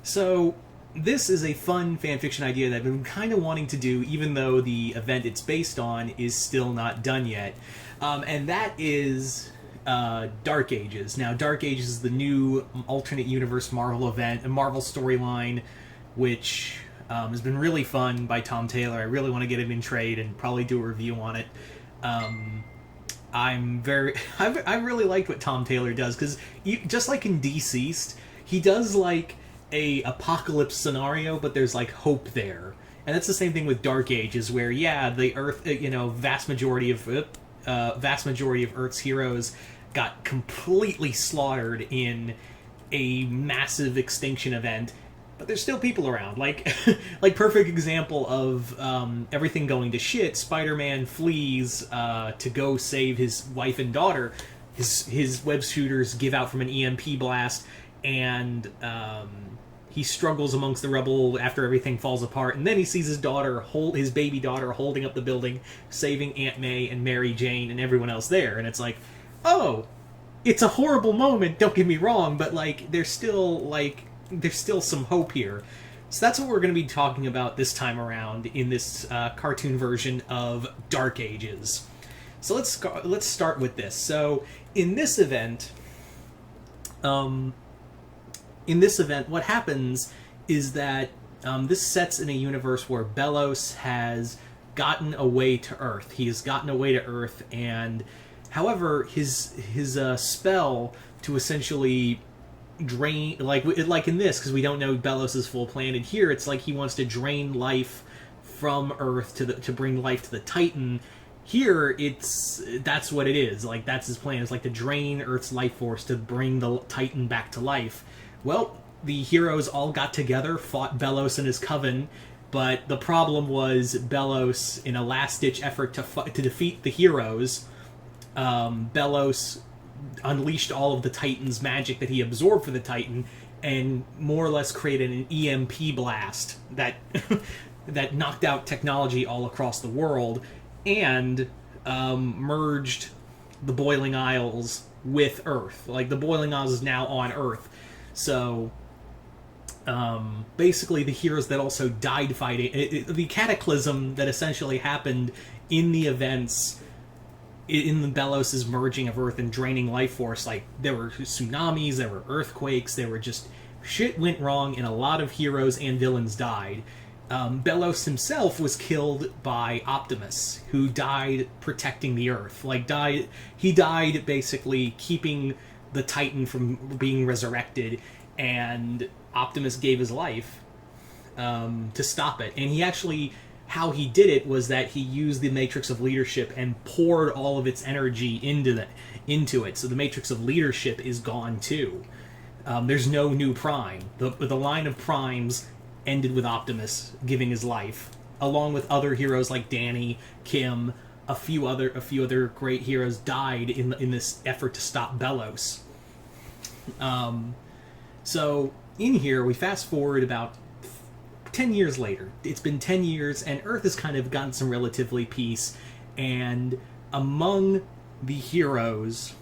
So, this is a fun fanfiction idea that I've been kind of wanting to do, even though the event it's based on is still not done yet. And that is Dark Ages. Now, Dark Ages is the new alternate universe Marvel event, a Marvel storyline, which has been really fun by Tom Taylor. I really want to get it in trade and probably do a review on it. I really liked what Tom Taylor does, because just like in Deceased, he does like a apocalypse scenario, but there's like hope there. And that's the same thing with Dark Ages, where the Earth, vast majority of Earth's heroes got completely slaughtered in a massive extinction event, but there's still people around. Like perfect example of everything going to shit. Spider-Man flees to go save his wife and daughter. His web shooters give out from an EMP blast, and he struggles amongst the rubble after everything falls apart, and then he sees his baby daughter holding up the building, saving Aunt May and Mary Jane and everyone else there, and it's like, oh, it's a horrible moment, don't get me wrong, but there's still some hope here. So that's what we're going to be talking about this time around in this cartoon version of Dark Ages. So let's start with this. So in this event, what happens is that this sets in a universe where Belos has gotten away to Earth. He has gotten away to Earth, and however, his spell to essentially drain, like in this, because we don't know Belos' full plan, and here it's like he wants to drain life from Earth to bring life to the Titan. Here, that's what it is. Like, that's his plan. It's like to drain Earth's life force to bring the Titan back to life. Well, the heroes all got together, fought Belos and his coven, but the problem was Belos, in a last-ditch effort to defeat the heroes, Belos unleashed all of the Titan's magic that he absorbed for the Titan, and more or less created an EMP blast that that knocked out technology all across the world, and merged the Boiling Isles with Earth. Like, the Boiling Isles is now on Earth. So, basically the heroes that also died fighting, the cataclysm that essentially happened in the events, in the Belos' merging of Earth and draining life force, like, there were tsunamis, there were earthquakes, shit went wrong, and a lot of heroes and villains died. Belos himself was killed by Optimus, who died protecting the Earth. He died basically keeping the Titan from being resurrected, and Optimus gave his life to stop it. And how he did it was that he used the Matrix of Leadership and poured all of its energy into it. So the Matrix of Leadership is gone too. There's no new Prime. The line of Primes ended with Optimus giving his life, along with other heroes like Danny, Kim, a few other great heroes died in this effort to stop Belos. So in here, we fast forward about 10 years later. It's been 10 years, and Earth has kind of gotten some relatively peace, and among the heroes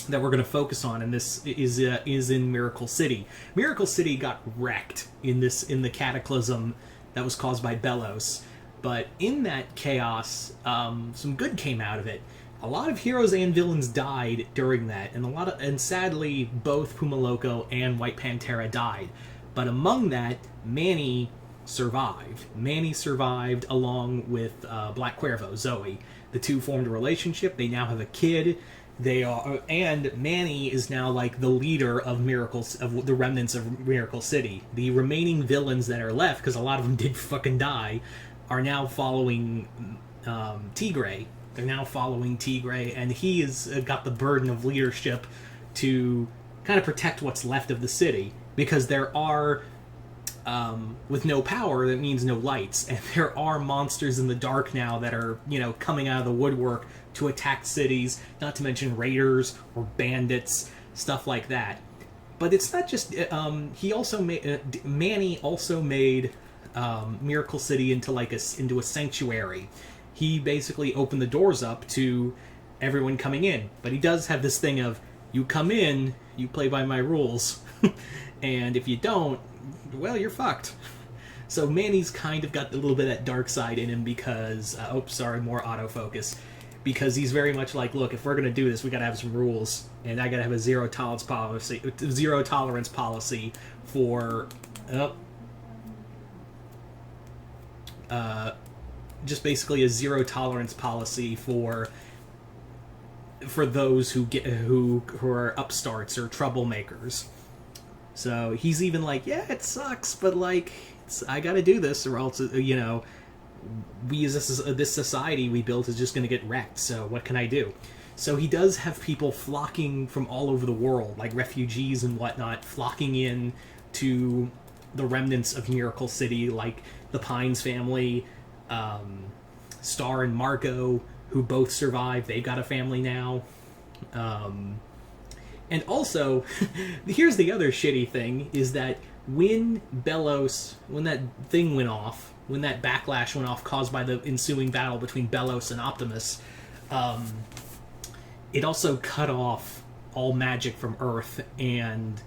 that we're going to focus on, and this is in Miracle City. Miracle City got wrecked in the cataclysm that was caused by Belos, but in that chaos, some good came out of it. A lot of heroes and villains died during that, and sadly, both Puma Loco and White Pantera died. But among that, Manny survived. Manny survived along with Black Cuervo, Zoe. The two formed a relationship. They now have a kid. And Manny is now like the leader of the remnants of Miracle City. The remaining villains that are left, because a lot of them did fucking die, are now following Tigray. They're now following Tigray, and he has got the burden of leadership to kind of protect what's left of the city, because there are, with no power, that means no lights, and there are monsters in the dark now that are, coming out of the woodwork to attack cities, not to mention raiders or bandits, stuff like that. But it's not just, Manny also made Miracle City into a sanctuary. He basically opened the doors up to everyone coming in, but he does have this thing of, you come in, you play by my rules. And if you don't, well, you're fucked. So Manny's kind of got a little bit of that dark side in him because, more autofocus. Because he's very much like, look, if we're going to do this, we got to have some rules, and I got to have a zero tolerance policy for, just basically a zero tolerance policy for those who are upstarts or troublemakers. So he's even like, yeah, it sucks, but like, I got to do this, or else, we as this society we built is just going to get wrecked. So what can I do? So he does have people flocking from all over the world, like refugees and whatnot, flocking in to the remnants of Miracle City, like the Pines family, Star and Marco, who both survived. They've got a family now. And also, here's the other shitty thing, is that when that thing went off, when that backlash went off caused by the ensuing battle between Bellows and Optimus, it also cut off all magic from Earth and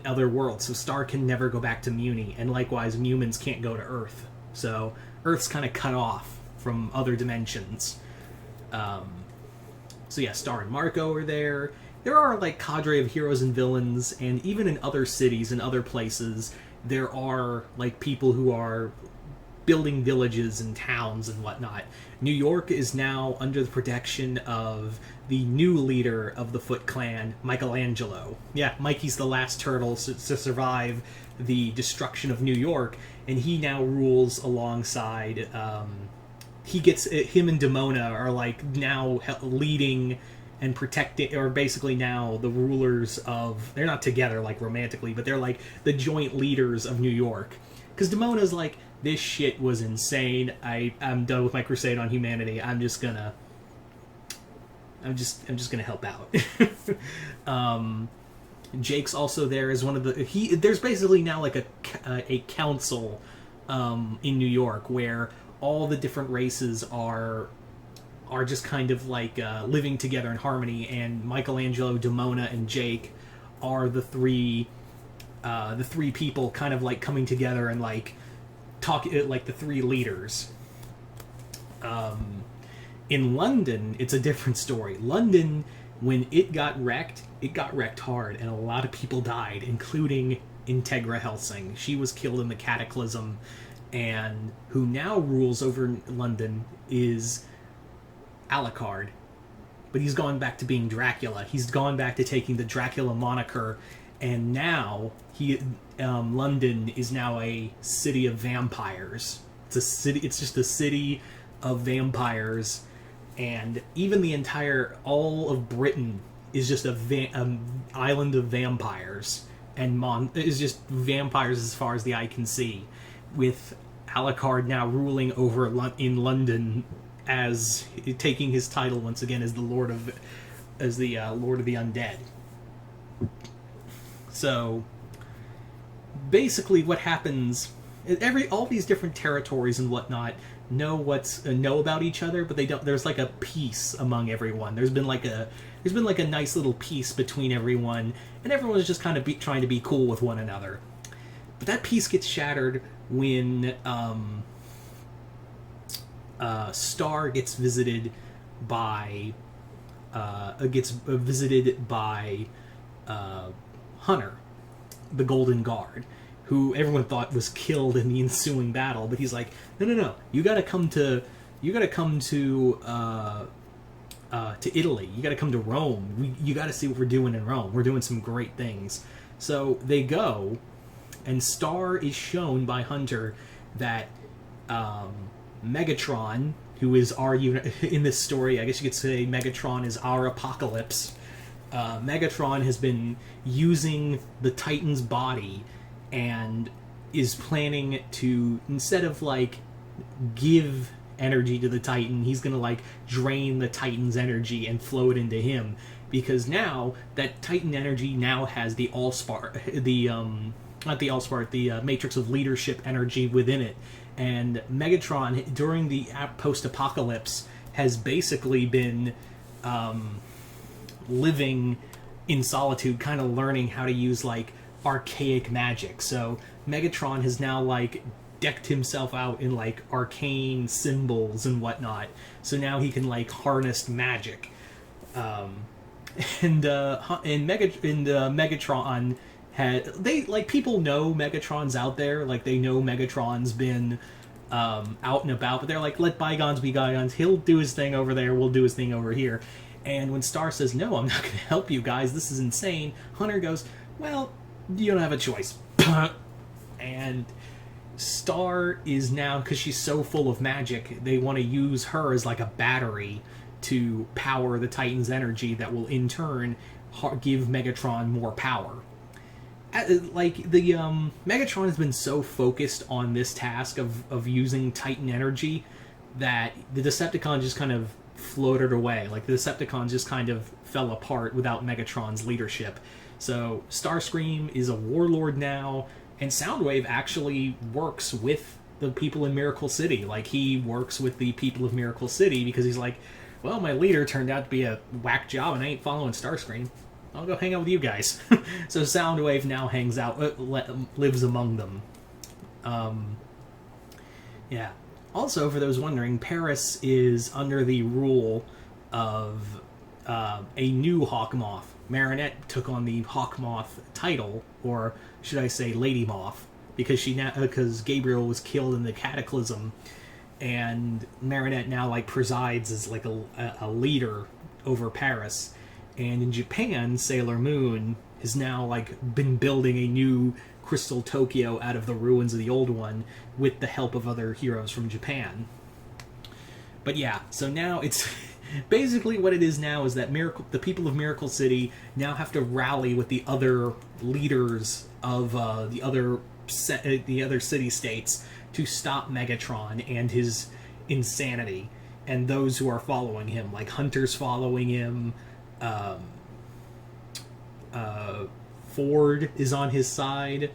other worlds. So Star can never go back to Muni, and likewise humans can't go to Earth. So Earth's kind of cut off from other dimensions. So yeah, Star and Marco are there. There are like cadre of heroes and villains, and even in other cities and other places, there are like people who are building villages and towns and whatnot. New York is now under the protection of the new leader of the Foot Clan, Michelangelo. Yeah, Mikey's the last turtle to survive the destruction of New York, and he now rules alongside. Him and Demona are like now leading and protecting, or basically now the rulers of, they're not together like romantically, but they're like the joint leaders of New York. Because Demona's like, this shit was insane. I'm done with my crusade on humanity. I'm just gonna help out. Jake's also there as one of the, there's basically now like a council in New York where all the different races are just kind of like living together in harmony, and Michelangelo, Demona, and Jake are the three people kind of like coming together and like talk, like the three leaders. In London, it's a different story. London, when it got wrecked hard, and a lot of people died, including Integra Helsing. She was killed in the cataclysm, and who now rules over London is Alucard, but he's gone back to being Dracula. He's gone back to taking the Dracula moniker, and now London is now a city of vampires. It's just a city of vampires, and even all of Britain is just an island of vampires, and is just vampires as far as the eye can see, with Alucard now ruling over in London, as taking his title once again as the Lord of the Undead. So basically, what happens? All these different territories and whatnot know about each other, but they don't. There's like a peace among everyone. There's been like a nice little peace between everyone, and everyone's just kind of trying to be cool with one another. But that peace gets shattered when Star gets visited by Hunter, the Golden Guard, who everyone thought was killed in the ensuing battle. But he's like, no, you gotta come to Italy. You gotta come to Rome. You gotta see what we're doing in Rome. We're doing some great things. So they go, and Star is shown by Hunter that Megatron, who is in this story, I guess you could say Megatron is our Apocalypse. Megatron has been using the Titan's body and is planning to, instead of like give energy to the Titan, he's gonna like drain the Titan's energy and flow it into him, because now that Titan energy now has the Matrix of Leadership energy within it. And Megatron, during the post-apocalypse, has basically been living in solitude, kind of learning how to use like archaic magic. So Megatron has now like decked himself out in like arcane symbols and whatnot. So now he can like harness magic. Megatron had they like people know Megatron's out there, like they know Megatron's been out and about, but they're like, let bygones be bygones. He'll do his thing over there. We'll do his thing over here. And when Star says, no, I'm not going to help you guys, this is insane, Hunter goes, well, you don't have a choice. And Star is now, because she's so full of magic, they want to use her as like a battery to power the Titan's energy that will in turn give Megatron more power. Like, the Megatron has been so focused on this task of using Titan energy that the Decepticons just kind of floated away. Like, the Decepticons just kind of fell apart without Megatron's leadership. So Starscream is a warlord now, and Soundwave actually works with the people in Miracle City. Like, he works with the people of Miracle City because he's like, well, my leader turned out to be a whack job and I ain't following Starscream. I'll go hang out with you guys. So Soundwave now hangs out, lives among them. Yeah. Also, for those wondering, Paris is under the rule of a new Hawkmoth. Marinette took on the Hawkmoth title, or should I say Lady Moth, because Gabriel was killed in the Cataclysm, and Marinette now like presides as like a leader over Paris. And in Japan, Sailor Moon has now like been building a new Crystal Tokyo out of the ruins of the old one with the help of other heroes from Japan. But yeah, so now it's basically what it is now is that the people of Miracle City now have to rally with the other leaders of the other city-states to stop Megatron and his insanity, and those who are following him, like Hunter's following him. Ford is on his side.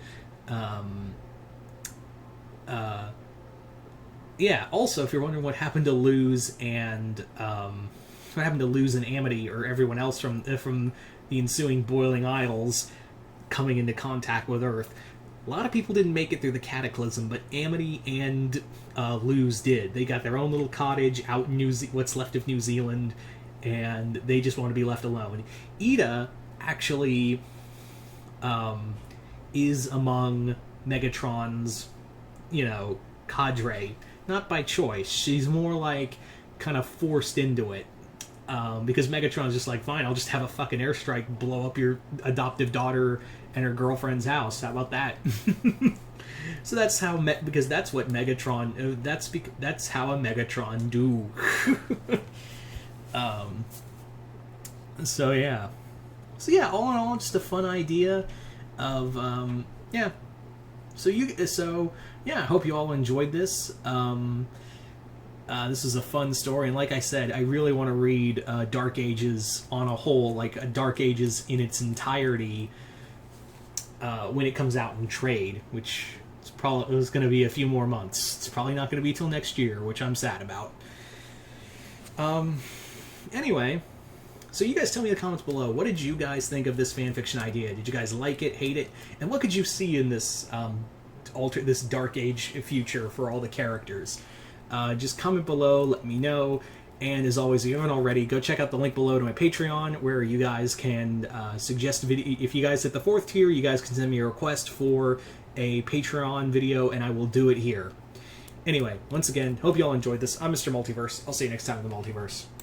Yeah. Also, if you're wondering what happened to Luz and Amity or everyone else from the ensuing Boiling Isles coming into contact with Earth, a lot of people didn't make it through the Cataclysm, but Amity and Luz did. They got their own little cottage out in what's left of New Zealand, and they just want to be left alone. Ida actually is among Megatron's, cadre. Not by choice. She's more like kind of forced into it. Because Megatron's just like, fine, I'll just have a fucking airstrike blow up your adoptive daughter and her girlfriend's house. How about that? So that's how, because that's what Megatron, that's how a Megatron do. So yeah, all in all, just a fun idea of I hope you all enjoyed this. This is a fun story, and like I said, I really want to read Dark Ages on a whole, like Dark Ages in its entirety, when it comes out in trade, which is going to be a few more months. It's probably not going to be till next year, which I'm sad about. Anyway, so you guys tell me in the comments below, what did you guys think of this fanfiction idea? Did you guys like it, hate it? And what could you see in this this Dark Age future for all the characters? Just comment below, let me know. And as always, if you haven't already, go check out the link below to my Patreon, where you guys can suggest a video. If you guys hit the 4th tier, you guys can send me a request for a Patreon video, and I will do it here. Anyway, once again, hope you all enjoyed this. I'm Mr. Multiverse. I'll see you next time in the Multiverse.